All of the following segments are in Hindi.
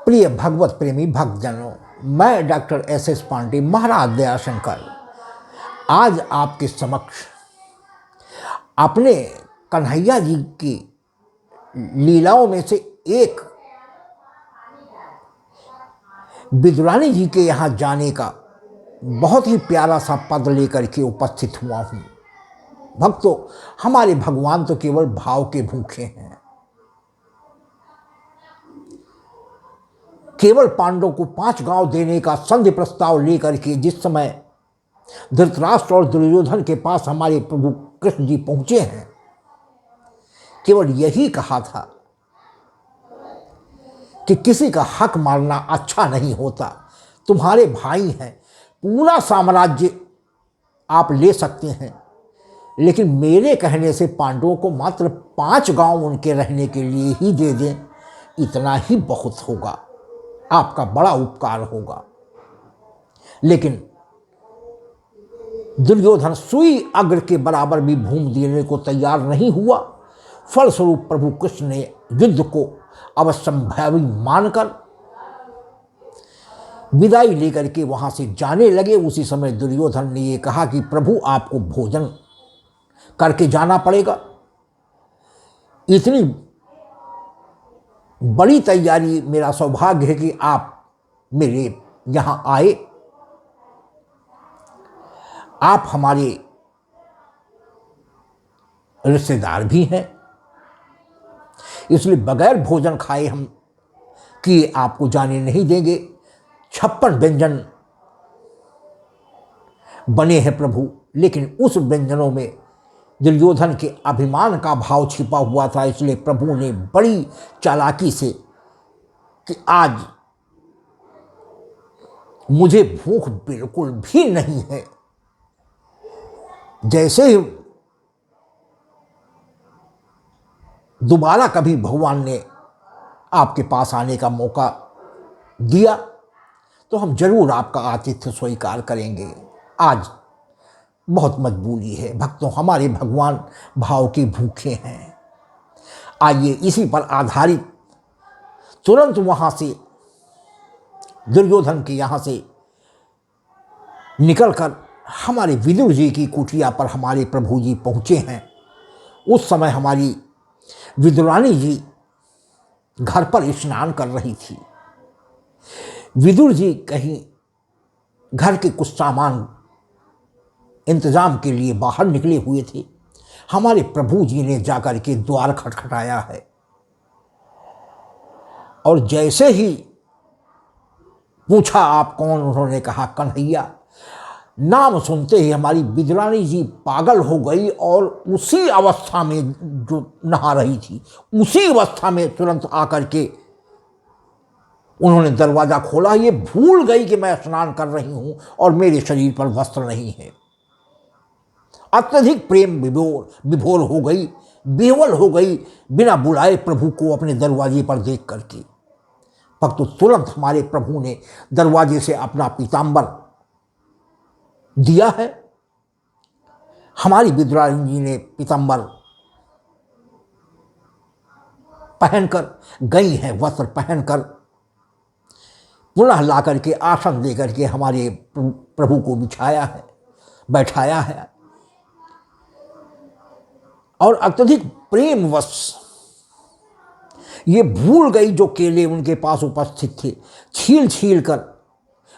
प्रिय भगवत प्रेमी भक्तजनों, मैं डॉक्टर एस पांडे महाराज दयाशंकर आज आपके समक्ष अपने कन्हैया जी की लीलाओं में से एक विदुरानी जी के यहाँ जाने का बहुत ही प्यारा सा पद लेकर के उपस्थित हुआ हूँ। भक्तों, हमारे भगवान तो केवल भाव के भूखे हैं। केवल पांडवों को 5 गांव देने का संधि प्रस्ताव लेकर के जिस समय धृतराष्ट्र और दुर्योधन के पास हमारे प्रभु कृष्ण जी पहुंचे हैं, केवल यही कहा था कि किसी का हक मारना अच्छा नहीं होता। तुम्हारे भाई हैं, पूरा साम्राज्य आप ले सकते हैं, लेकिन मेरे कहने से पांडवों को मात्र 5 गांव उनके रहने के लिए ही दे दें, इतना ही बहुत होगा, आपका बड़ा उपकार होगा। लेकिन दुर्योधन सुई अग्र के बराबर भी भूमि देने को तैयार नहीं हुआ। फलस्वरूप प्रभु कृष्ण ने युद्ध को अवश्यंभावी मानकर विदाई लेकर के वहां से जाने लगे। उसी समय दुर्योधन ने ये कहा कि प्रभु, आपको भोजन करके जाना पड़ेगा। इतनी बड़ी तैयारी, मेरा सौभाग्य है कि आप मेरे यहां आए। आप हमारे रिश्तेदार भी हैं, इसलिए बगैर भोजन खाए हम किए आपको जाने नहीं देंगे। 56 व्यंजन बने हैं प्रभु, लेकिन उस व्यंजनों में दुर्योधन के अभिमान का भाव छिपा हुआ था। इसलिए प्रभु ने बड़ी चालाकी से कि आज मुझे भूख बिल्कुल भी नहीं है, जैसे ही दोबारा कभी भगवान ने आपके पास आने का मौका दिया तो हम जरूर आपका आतिथ्य स्वीकार करेंगे। आज बहुत मजबूरी है भक्तों, हमारे भगवान भाव के भूखे हैं। आइए इसी पर आधारित तुरंत वहां से दुर्योधन के यहाँ से निकलकर हमारे विदुर जी की कुटिया पर हमारे प्रभु जी पहुँचे हैं। उस समय हमारी विदुरानी जी घर पर स्नान कर रही थी। विदुर जी कहीं घर के कुछ सामान इंतजाम के लिए बाहर निकले हुए थे। हमारे प्रभु जी ने जाकर के द्वार खटखटाया है और जैसे ही पूछा आप कौन, उन्होंने कहा कन्हैया। नाम सुनते ही हमारी विदुरानी जी पागल हो गई और उसी अवस्था में जो नहा रही थी, उसी अवस्था में तुरंत आकर के उन्होंने दरवाजा खोला। ये भूल गई कि मैं स्नान कर रही हूं और मेरे शरीर पर वस्त्र नहीं है। अत्यधिक प्रेम विभोर हो गई, बेवल हो गई, बिना बुलाए प्रभु को अपने दरवाजे पर देख करके। भक्तों, तुरंत हमारे प्रभु ने दरवाजे से अपना पीतांबर दिया है। हमारी विदुरानी जी ने पीतांबर पहनकर गई हैं, वस्त्र पहनकर पुनः ला करके आसन दे करके हमारे प्रभु को बिछाया है, बैठाया है और अत्यधिक प्रेमवश ये भूल गई जो केले उनके पास उपस्थित थे, छील छील कर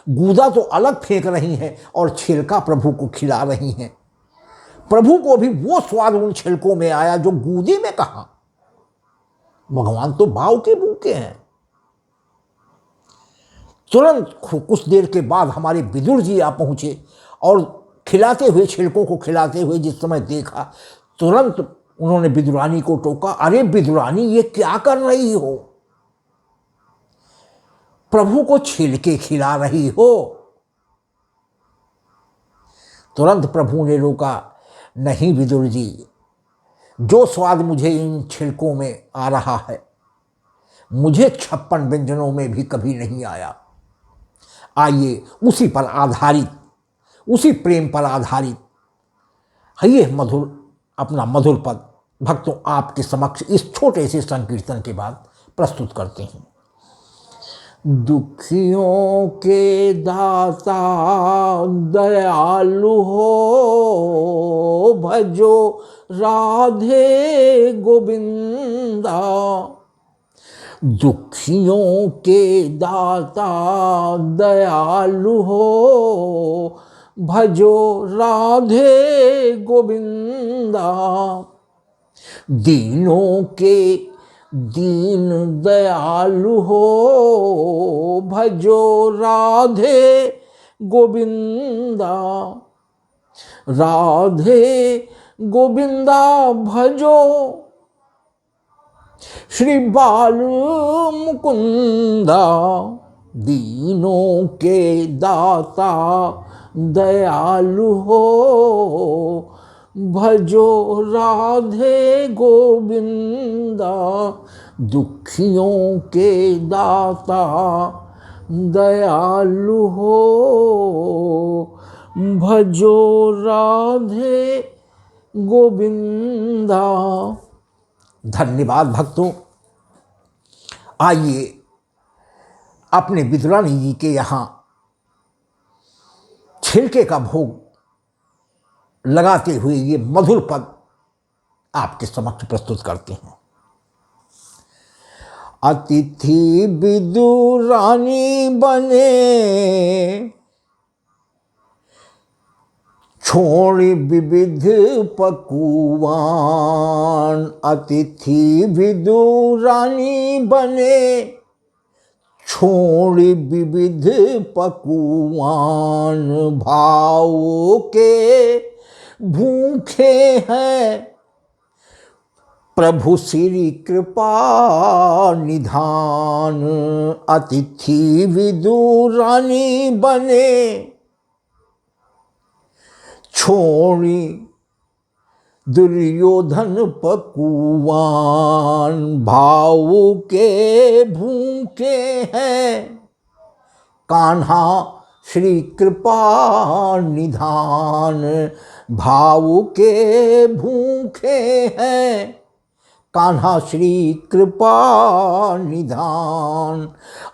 गूदा तो अलग फेंक रही हैं और छिलका प्रभु को खिला रही हैं। प्रभु को भी वो स्वाद उन छिलकों में आया जो गूदे में कहा। भगवान तो भाव के भूखे हैं। तुरंत कुछ देर के बाद हमारे विदुर जी आ पहुंचे और खिलाते हुए, छिलकों को खिलाते हुए जिस समय देखा, तुरंत उन्होंने विदुरानी को टोका, अरे विदुरानी, ये क्या कर रही हो? प्रभु को छिलके खिला रही हो। तुरंत प्रभु ने रोका, नहीं विदुर जी, जो स्वाद मुझे इन छिलकों में आ रहा है, मुझे 56 व्यंजनों में भी कभी नहीं आया। आइए उसी पर आधारित, उसी प्रेम पर आधारित है ये अपना मधुर पद भक्तों आपके समक्ष इस छोटे से संकीर्तन के बाद प्रस्तुत करते हैं। दुखियों के दाता दयालु हो, भजो राधे गोविंदा। दुखियों के दाता दयालु हो, भजो राधे गोविंदा। दीनों के दीन दयालु हो, भजो राधे गोविंदा। राधे गोविंदा भजो, श्री बाल मुकुंदा। दीनों के दाता दयालु हो, भजो राधे गोविंदा। दुखियों के दाता दयालु हो, भजो राधे गोविंदा। धन्यवाद भक्तों। आइए अपने विदुरानी जी के यहाँ छिलके का भोग लगाते हुए ये मधुर पद आपके समक्ष प्रस्तुत करते हैं। अतिथि विदुरानी बने, छोड़ी विविध पकुवान। अतिथि विदुरानी बने, छोड़ी विविध पकुवान। भाव के भूखे हैं, प्रभु श्री कृपा निधान। अतिथि विदुरानी बने, छोड़ी दुर्योधन पकुवान। भाव के भूखे हैं, कान्हा श्री कृपा निधान। भाव के भूखे हैं, कान्हा श्री कृपा निधान।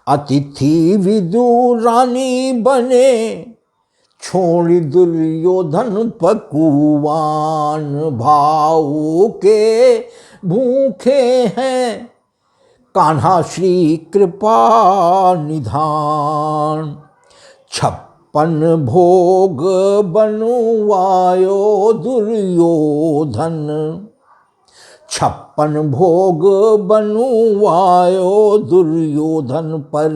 अतिथि विदुरानी बने, छोड़ी दुर्योधन पकुवान। भाव के भूखे हैं, कान्हा श्री कृपा निधान। 56 भोग बनवायो दुर्योधन। 56 भोग बनवायो दुर्योधन, पर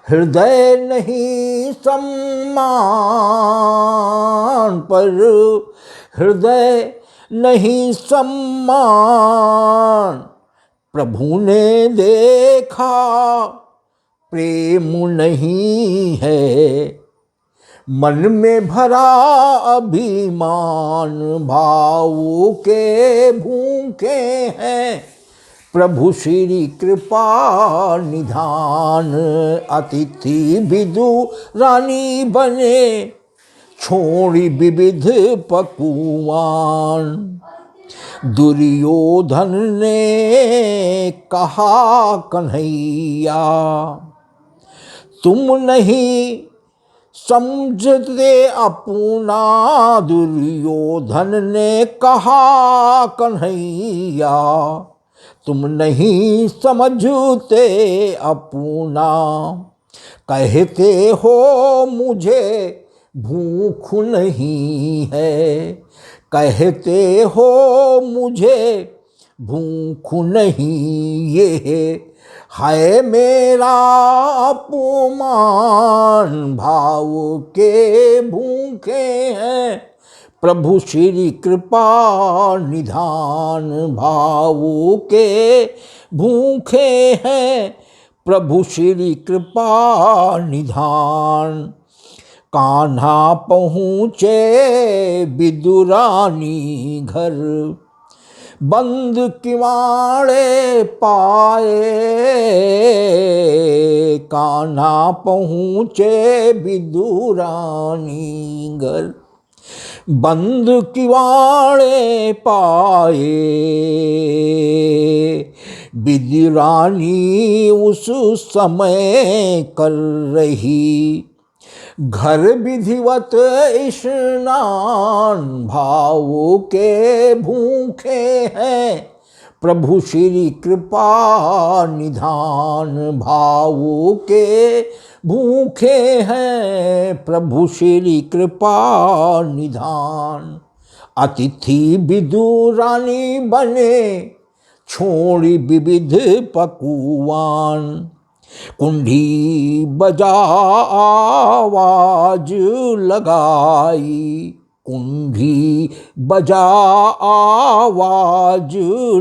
हृदय नहीं सम्मान। पर हृदय नहीं सम्मान। प्रभु ने देखा प्रेम नहीं है, मन में भरा अभिमान। भाव के भूखे हैं, प्रभु श्री कृपा निधान। अतिथि विदुरानी बने, छोड़ी विविध पकुवान। दुर्योधन ने कहा कन्हैया, तुम नहीं समझते अपना। दुर्योधन ने कहा कन्हैया, तुम नहीं समझते अपना। कहते हो मुझे भूख नहीं है, कहते हो मुझे भूख नहीं। ये है मेरा अपमान। भाव के भूखे हैं, प्रभु श्री कृपा निधान। भाव के भूखे हैं, प्रभु श्री कृपा निधान। कान्हा पहुँचे विदुरानी घर, बंद किवाड़े पाए। कान्हा पहुँचे विदुरानी घर, बंद किवाड़े पाए। विदुरानी उस समय कर रही, घर विधिवत स्नान भाव के भूखे हैं, प्रभु श्री कृपा निधान भाव के भूखे हैं, प्रभु श्री कृपा निधान। अतिथि विदुरानी बने छोड़ी विविध पकुवान, कुंडी बजा आवाज लगाई, कुंडी बजा आवाज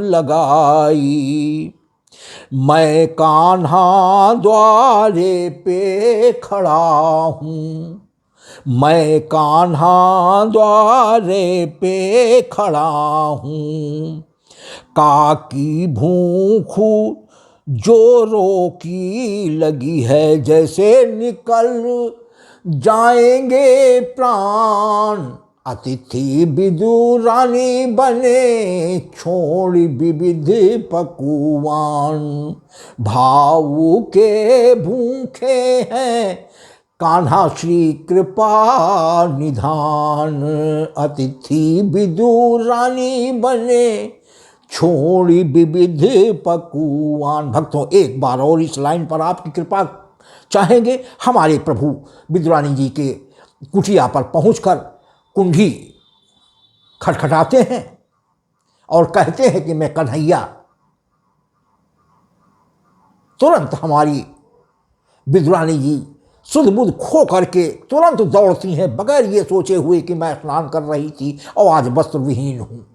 लगाई। मैं कान्हा द्वारे पे खड़ा हूँ, मैं कान्हा द्वारे पे खड़ा हूँ। काकी भूख जोरों की लगी है, जैसे निकल जाएंगे प्राण। अतिथि विदुरानी बने छोड़ी विविध पकुवान, भाव के भूखे हैं, कान्हा श्री कृपा निधान। अतिथि विदुरानी बने छोड़ी विविध पकुवान। भक्तों, एक बार और इस लाइन पर आपकी कृपा चाहेंगे। हमारे प्रभु विदुरानी जी के कुटिया पर पहुंचकर कुंडी खटखटाते हैं और कहते हैं कि मैं कन्हैया। तुरंत हमारी विदुरानी जी सुध बुध खो करके तुरंत दौड़ती हैं, बगैर ये सोचे हुए कि मैं स्नान कर रही थी और आज वस्त्र विहीन हूँ।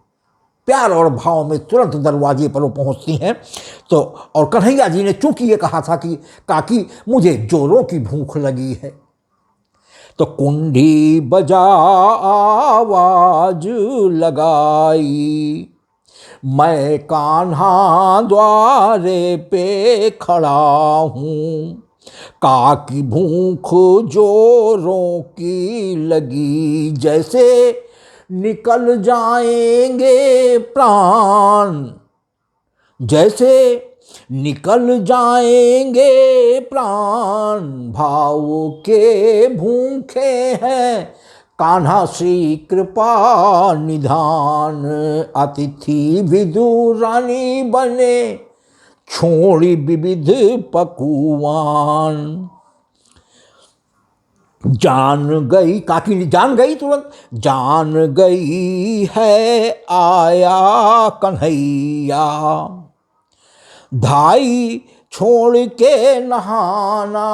प्यार और भाव में तुरंत दरवाजे पर वो पहुँचती हैं। तो और कन्हैया जी ने चूंकि ये कहा था कि काकी मुझे जोरों की भूख लगी है, तो कुंडी बजा आवाज लगाई, मैं कान्हा द्वारे पे खड़ा हूँ। काकी भूख जोरों की लगी, जैसे निकल जाएंगे प्राण, जैसे निकल जाएंगे प्राण। भाव के भूखे हैं, कान्हा श्री कृपा निधान। अतिथि विदुरानी बने छोड़ी विविध पकुवान। जान गई, काकी ने जान गई तुरंत, जान गई है आया कन्हैया। धाई छोड़ के नहाना,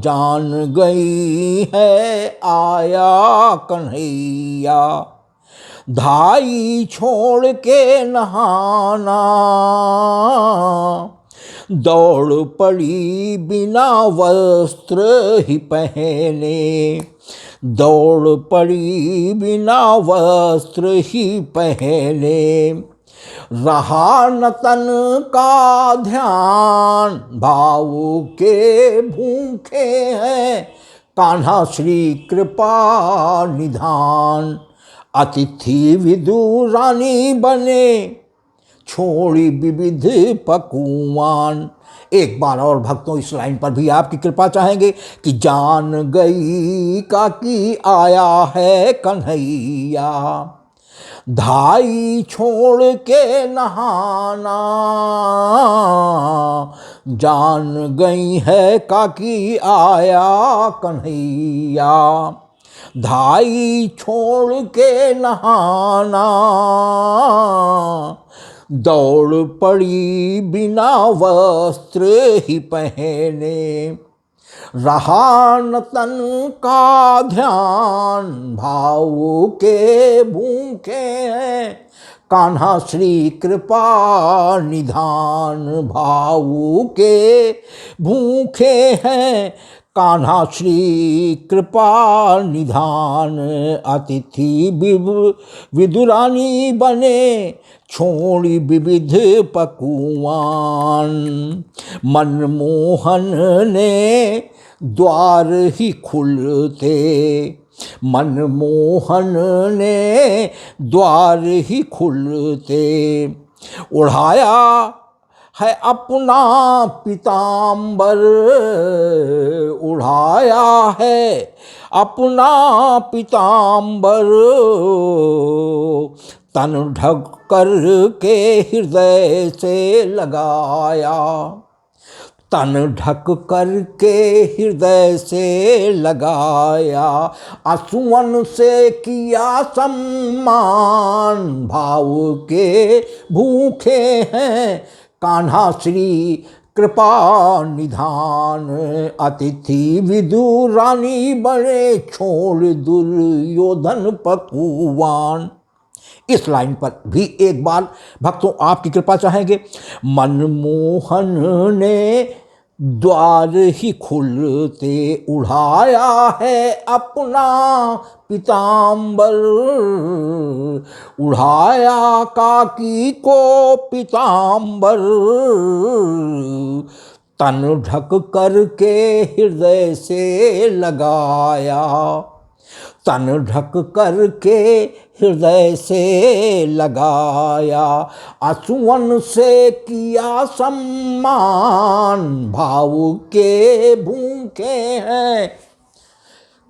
जान गई है आया कन्हैया। धाई छोड़ के नहाना, दौड़ पड़ी बिना वस्त्र ही पहने, दौड़ पड़ी बिना वस्त्र ही पहने। रहा न तन का ध्यान, भाव के भूखे हैं, कान्हा श्री कृपा निधान। अतिथि विदुरानी बने छोड़ी विविध पकुवान। एक बार और भक्तों, इस लाइन पर भी आपकी कृपा चाहेंगे कि जान गई काकी आया है कन्हैया। धाई छोड़ के नहाना, जान गई है काकी आया कन्हैया। धाई छोड़ के नहाना, दौड़ पड़ी बिना वस्त्र ही पहने। रहा न तन का ध्यान, भाव के भूखे हैं, कान्हा श्री कृपा निधान। भाव के भूखे हैं, कान्हा श्री कृपा निधान। अतिथि विदुरानी बने छोड़ी विविध पकुवान। मनमोहन ने द्वार ही खुलते, मनमोहन ने द्वार ही खुलते। उड़ाया है अपना पीताम्बर, उड़ाया है अपना पीताम्बर, तन ढक कर के हृदय से लगाया, तन ढक कर के हृदय से लगाया, आंसुओं से किया सम्मान, भाव के भूखे हैं कान्हा श्री कृपा निधान, अतिथि विदुरानी बने छोड़ दुर्योधन पकुवान। इस लाइन पर भी एक बार भक्तों आपकी कृपा चाहेंगे। मनमोहन ने द्वार ही खुलते उड़ाया है अपना पीताम्बर, उड़ाया काकी को पीताम्बर, तन ढक कर के हृदय से लगाया, तन ढक कर के हृदय से लगाया, आंसुओं से किया सम्मान, भाव के भूखे हैं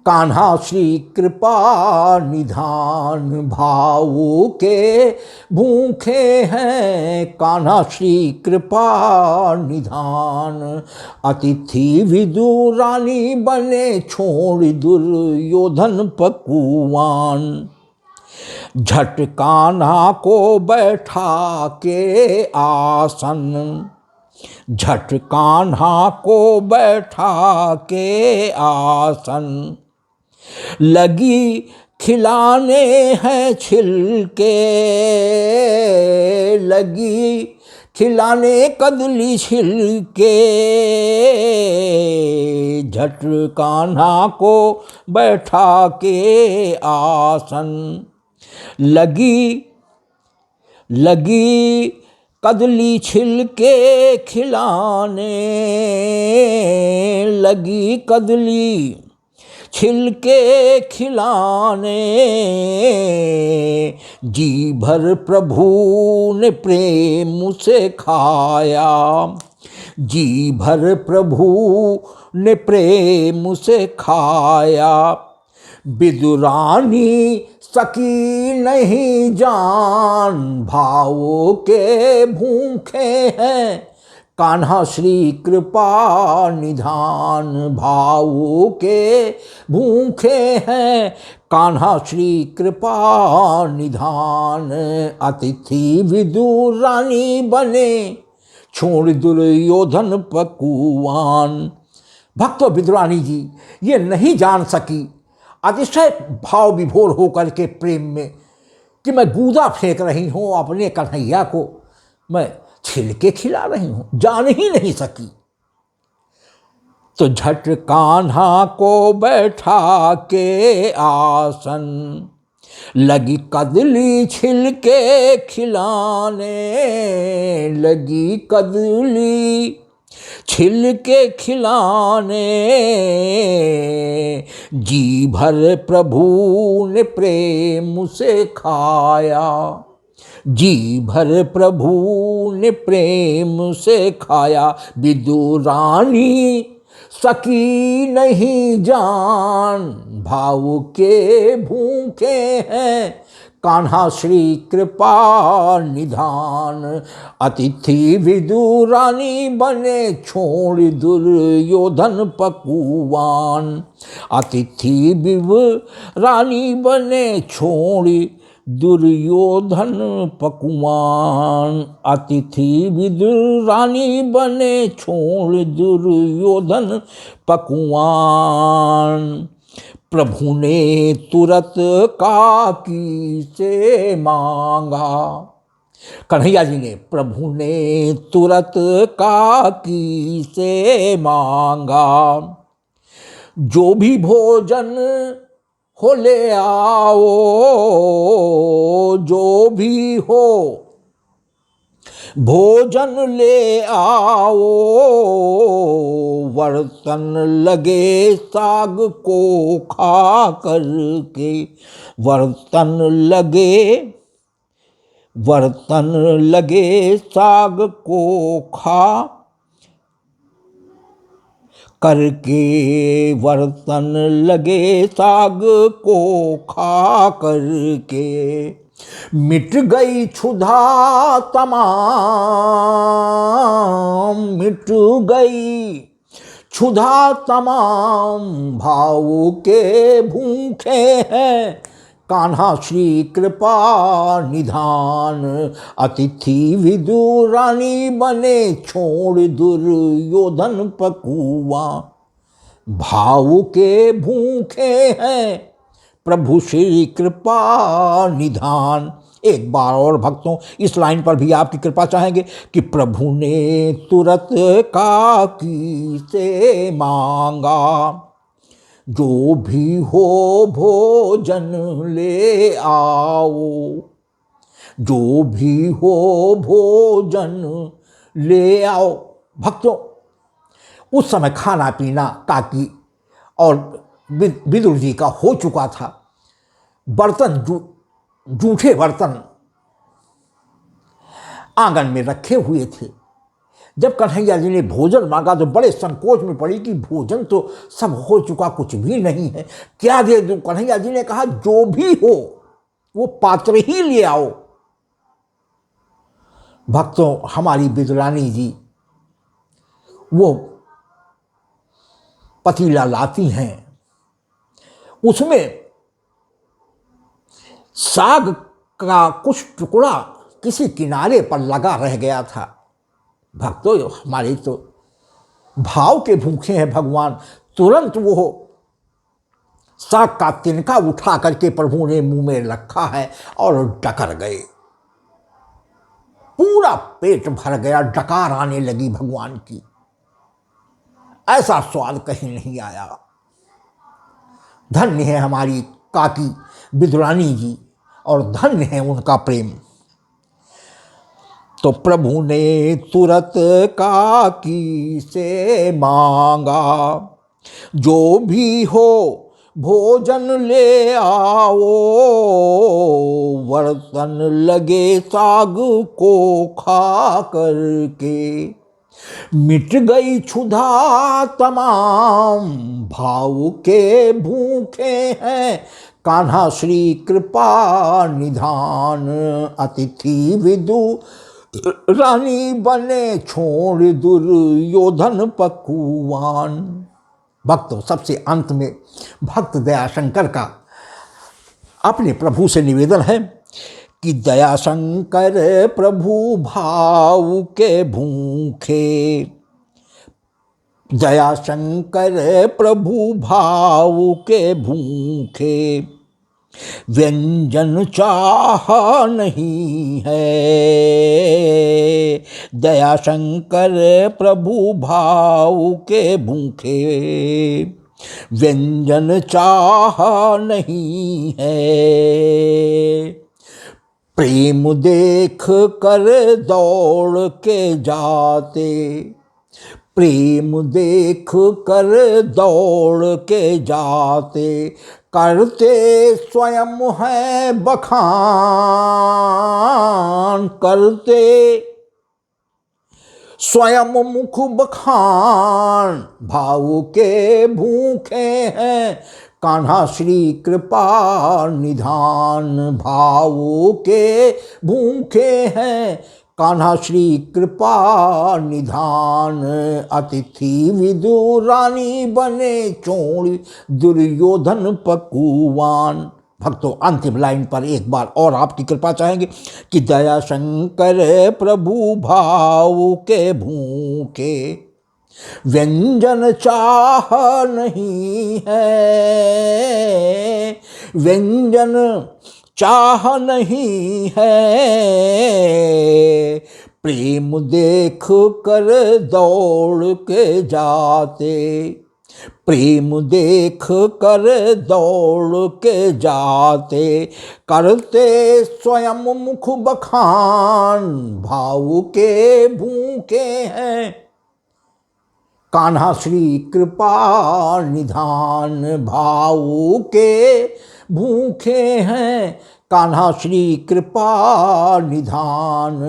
कान्हा श्री कृपा निधान, भाव के भूखे हैं कान्हा श्री कृपा निधान, अतिथि विदुरानी बने छोड़ दुर्योधन पकुवान, झट कान्हा को बैठा के आसन, झट कान्हा को बैठा के आसन, लगी खिलाने हैं छिलके, लगी खिलाने कदली छिलके, झट कान्हा को बैठा के आसन, लगी कदली छिलके खिलाने, लगी कदली छिलके खिलाने, जी भर प्रभु ने प्रेम से खाया, जी भर प्रभु ने प्रेम से खाया, विदुरानी सकी नहीं जान, भावों के भूखे हैं कान्हा श्री कृपा निधान, भावों के भूखे हैं कान्हा श्री कृपा निधान, अतिथि विदुरानी बने छोड़ दुर्योधन पकुवान। भक्तों, विदुरानी जी ये नहीं जान सकी अतिशय भाव विभोर होकर के प्रेम में कि मैं गूदा फेंक रही हूँ अपने कन्हैया को, मैं छिलके खिला रही हूँ, जान ही नहीं सकी। तो झट कान्हा को बैठा के आसन, लगी कदली छिलके खिलाने, लगी कदली छिलके खिलाने, जी भर प्रभु ने प्रेम से खाया, जी भर प्रभु ने प्रेम से खाया, विदुरानी सकी नहीं जान, भाव के भूखे हैं कान्हा श्री कृपा निधान, अतिथि विदुरानी बने छोड़ दुर्योधन पकुवान, अतिथि विदुरानी बने छोड़ दुर्योधन पकुवान, अतिथि विदुरानी बने छोड़ दुर्योधन पकुवान। प्रभु ने तुरत काकी से मांगा, कन्हैया जी ने प्रभु ने तुरत काकी से मांगा, जो भी भोजन हो ले आओ, जो भी हो भोजन ले आओ, वर्तन लगे साग को खा करके, वर्तन लगे बर्तन लगे साग को खा करके, बर्तन लगे साग को खा करके, मिट गई क्षुधा तमाम, मिट गई क्षुधा तमाम, भाव के भूखे हैं कान्हा श्री कृपा निधान। अतिथि विदुरानी बने छोड़ दुर्योधन पकुआ, भाव के भूखे हैं प्रभु श्री कृपा निधान। एक बार और भक्तों इस लाइन पर भी आपकी कृपा चाहेंगे कि प्रभु ने तुरंत काकी से मांगा, जो भी हो भोजन ले आओ, जो भी हो भोजन ले आओ। भक्तों उस समय खाना पीना काकी और विदुर जी का हो चुका था। बर्तन जूठे बर्तन आंगन में रखे हुए थे। जब कन्हैया जी ने भोजन मांगा तो बड़े संकोच में पड़ी कि भोजन तो सब हो चुका, कुछ भी नहीं है, क्या दे दूं। कन्हैया जी ने कहा जो भी हो वो पात्र ही ले आओ। भक्तों हमारी विदुरानी जी वो पतीला लाती हैं, उसमें साग का कुछ टुकड़ा किसी किनारे पर लगा रह गया था। भक्तों हमारे तो भाव के भूखे हैं भगवान, तुरंत वो साग का तिनका उठा करके प्रभु ने मुंह में रखा है और डकर गए। पूरा पेट भर गया, डकार आने लगी भगवान की। ऐसा स्वाद कहीं नहीं आया। धन्य है हमारी काकी विदुरानी जी और धन्य है उनका प्रेम। तो प्रभु ने तुरंत काकी से मांगा, जो भी हो भोजन ले आओ, बर्तन लगे साग को खा करके, मिट गई क्षुधा तमाम, भाव के भूखे हैं कान्हा श्री कृपा निधान। अतिथि विदु रानी बने छोड़ दुर्योधन पकुवान। भक्तों सबसे अंत में भक्त दयाशंकर का अपने प्रभु से निवेदन है कि दयाशंकर प्रभु भाव के भूखे, दयाशंकर प्रभु भाव के भूखे, व्यंजन चाह नहीं है, दयाशंकर प्रभु भाव के भूखे, व्यंजन चाह नहीं है, प्रेम देख कर दौड़ के जाते, प्रेम देख कर दौड़ के जाते, करते स्वयं है बखान, करते स्वयं मुख बखान, भाव के भूखे हैं कान्हा श्री कृपा निधान। भाव के भूखे हैं कान्हा श्री कृपा निधान। अतिथि विदुरानी बने चोड़ दुर्योधन पकुवान। भक्तों अंतिम लाइन पर एक बार और आपकी कृपा चाहेंगे कि दयाशंकर प्रभु भाव के भूखे, व्यंजन चाह नहीं है, व्यंजन चाह नहीं है, प्रेम देख कर दौड़ के जाते, प्रेम देख कर दौड़ के जाते, करते स्वयं मुख बखान, भाव के भूखे हैं कान्हा श्री कृपा निधान। भाव के भूखे हैं कान्हा श्री कृपा निधान,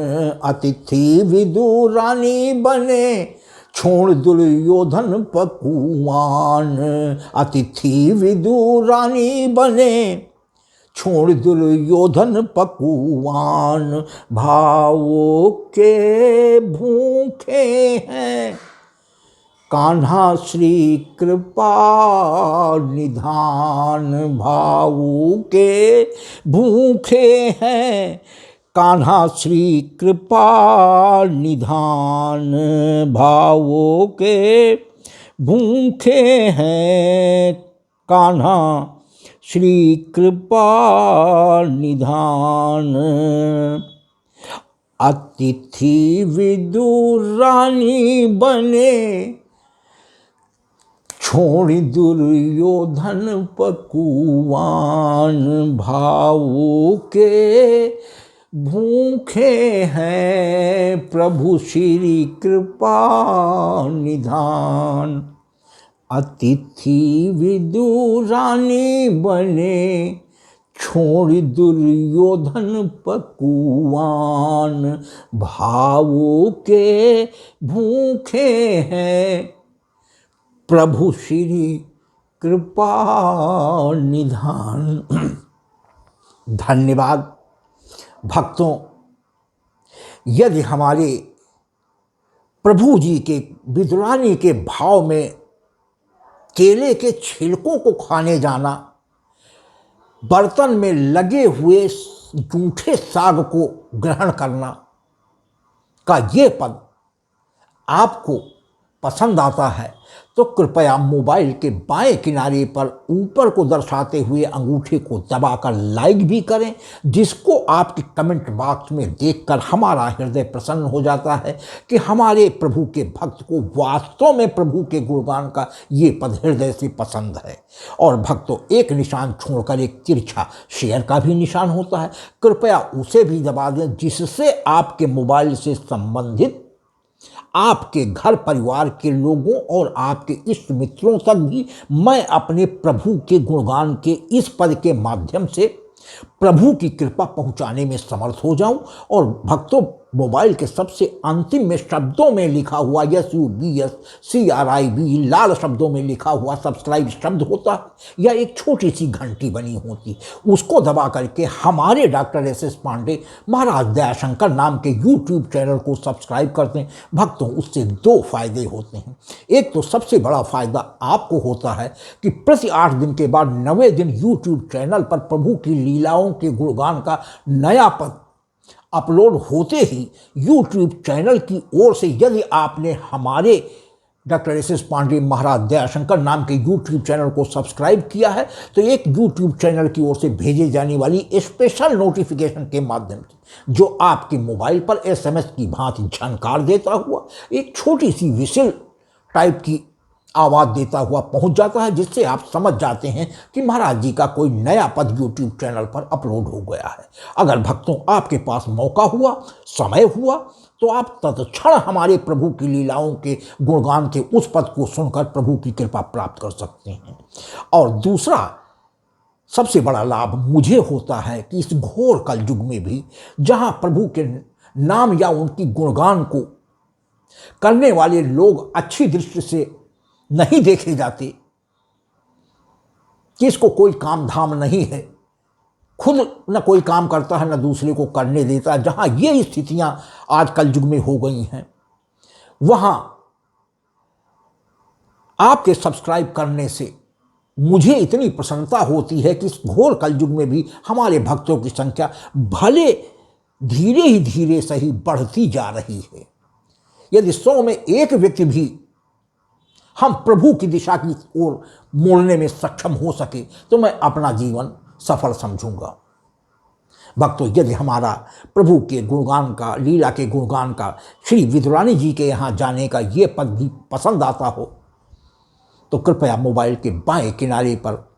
अतिथि विदुरानी बने छोड़ दुर्योधन पकुवान। अतिथि विदुरानी बने छोड़ दुर्योधन पकुवान, भावों के भूखे हैं कान्हा श्री कृपा निधान। भावों के भूखे हैं कान्हा श्री कृपा निधान। भावों के भूखे हैं कान्हा श्री कृपा निधान। अतिथि विदुरानी बने छोड़ दुर्योधन पकुवान। भावों के भूखे हैं प्रभु श्री कृपा निधान। अतिथि विदुरानी बने छोड़ दुर्योधन पकुवान। भावों के भूखे हैं प्रभु श्री कृपा निधान। धन्यवाद भक्तों, यदि हमारे प्रभु जी के विदुरानी के भाव में केले के छिलकों को खाने जाना, बर्तन में लगे हुए जूठे साग को ग्रहण करना का ये पद आपको पसंद आता है तो कृपया मोबाइल के बाएं किनारे पर ऊपर को दर्शाते हुए अंगूठे को दबाकर लाइक भी करें, जिसको आपके कमेंट बॉक्स में देखकर हमारा हृदय प्रसन्न हो जाता है कि हमारे प्रभु के भक्त को वास्तव में प्रभु के गुणगान का ये पद हृदय से पसंद है। और भक्तों, एक निशान छोड़कर एक तिरछा शेयर का भी निशान होता है, कृपया उसे भी दबा दें, जिससे आपके मोबाइल से संबंधित आपके घर परिवार के लोगों और आपके इष्ट मित्रों तक भी मैं अपने प्रभु के गुणगान के इस पद के माध्यम से प्रभु की कृपा पहुंचाने में समर्थ हो जाऊं। और भक्तों, मोबाइल के सबसे अंतिम में शब्दों में लिखा हुआ SUBSCRIB लाल शब्दों में लिखा हुआ सब्सक्राइब शब्द होता है या एक छोटी सी घंटी बनी होती, उसको दबा करके हमारे डॉक्टर SS पांडे महाराज दयाशंकर नाम के YouTube चैनल को सब्सक्राइब करते हैं। भक्तों, उससे दो फायदे होते हैं। एक तो सबसे बड़ा फायदा आपको होता है कि प्रति 8 दिन के बाद 9वें दिन YouTube चैनल पर प्रभु की लीलाओं के गुणगान का नया पद अपलोड होते ही YouTube चैनल की ओर से, यदि आपने हमारे डॉक्टर SS पांडे महाराज दयाशंकर नाम के YouTube चैनल को सब्सक्राइब किया है, तो एक YouTube चैनल की ओर से भेजे जाने वाली स्पेशल नोटिफिकेशन के माध्यम से, जो आपके मोबाइल पर SMS की भांति झनकार देता हुआ एक छोटी सी विसिल टाइप की आवाज़ देता हुआ पहुंच जाता है, जिससे आप समझ जाते हैं कि महाराज जी का कोई नया पद YouTube चैनल पर अपलोड हो गया है। अगर भक्तों आपके पास मौका हुआ, समय हुआ, तो आप तत्क्षण हमारे प्रभु की लीलाओं के गुणगान के उस पद को सुनकर प्रभु की कृपा प्राप्त कर सकते हैं। और दूसरा सबसे बड़ा लाभ मुझे होता है कि इस घोर कलयुग में भी, जहां प्रभु के नाम या उनकी गुणगान को करने वाले लोग अच्छी दृष्टि से नहीं देखे जाते, कि इसको कोई काम धाम नहीं है, खुद न कोई काम करता है न दूसरे को करने देता है, जहां ये स्थितियां आज कलयुग में हो गई हैं, वहां आपके सब्सक्राइब करने से मुझे इतनी प्रसन्नता होती है कि इस घोर कलयुग में भी हमारे भक्तों की संख्या भले धीरे ही धीरे सही बढ़ती जा रही है। यदि 100 में एक व्यक्ति भी हम प्रभु की दिशा की ओर मोड़ने में सक्षम हो सके तो मैं अपना जीवन सफल समझूंगा। भक्तों, यदि हमारा प्रभु के गुणगान का, लीला के गुणगान का, श्री विदुरानी जी के यहाँ जाने का ये पद भी पसंद आता हो, तो कृपया मोबाइल के बाएं किनारे पर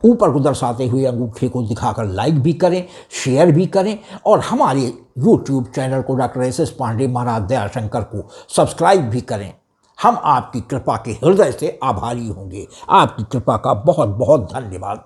ऊपर को दर्शाते हुए अंगूठे को दिखाकर लाइक भी करें, शेयर भी करें, और हमारे YouTube चैनल को डॉक्टर SS पांडे महाराज दयाशंकर को सब्सक्राइब भी करें। हम आपकी कृपा के हृदय से आभारी होंगे। आपकी कृपा का बहुत बहुत धन्यवाद।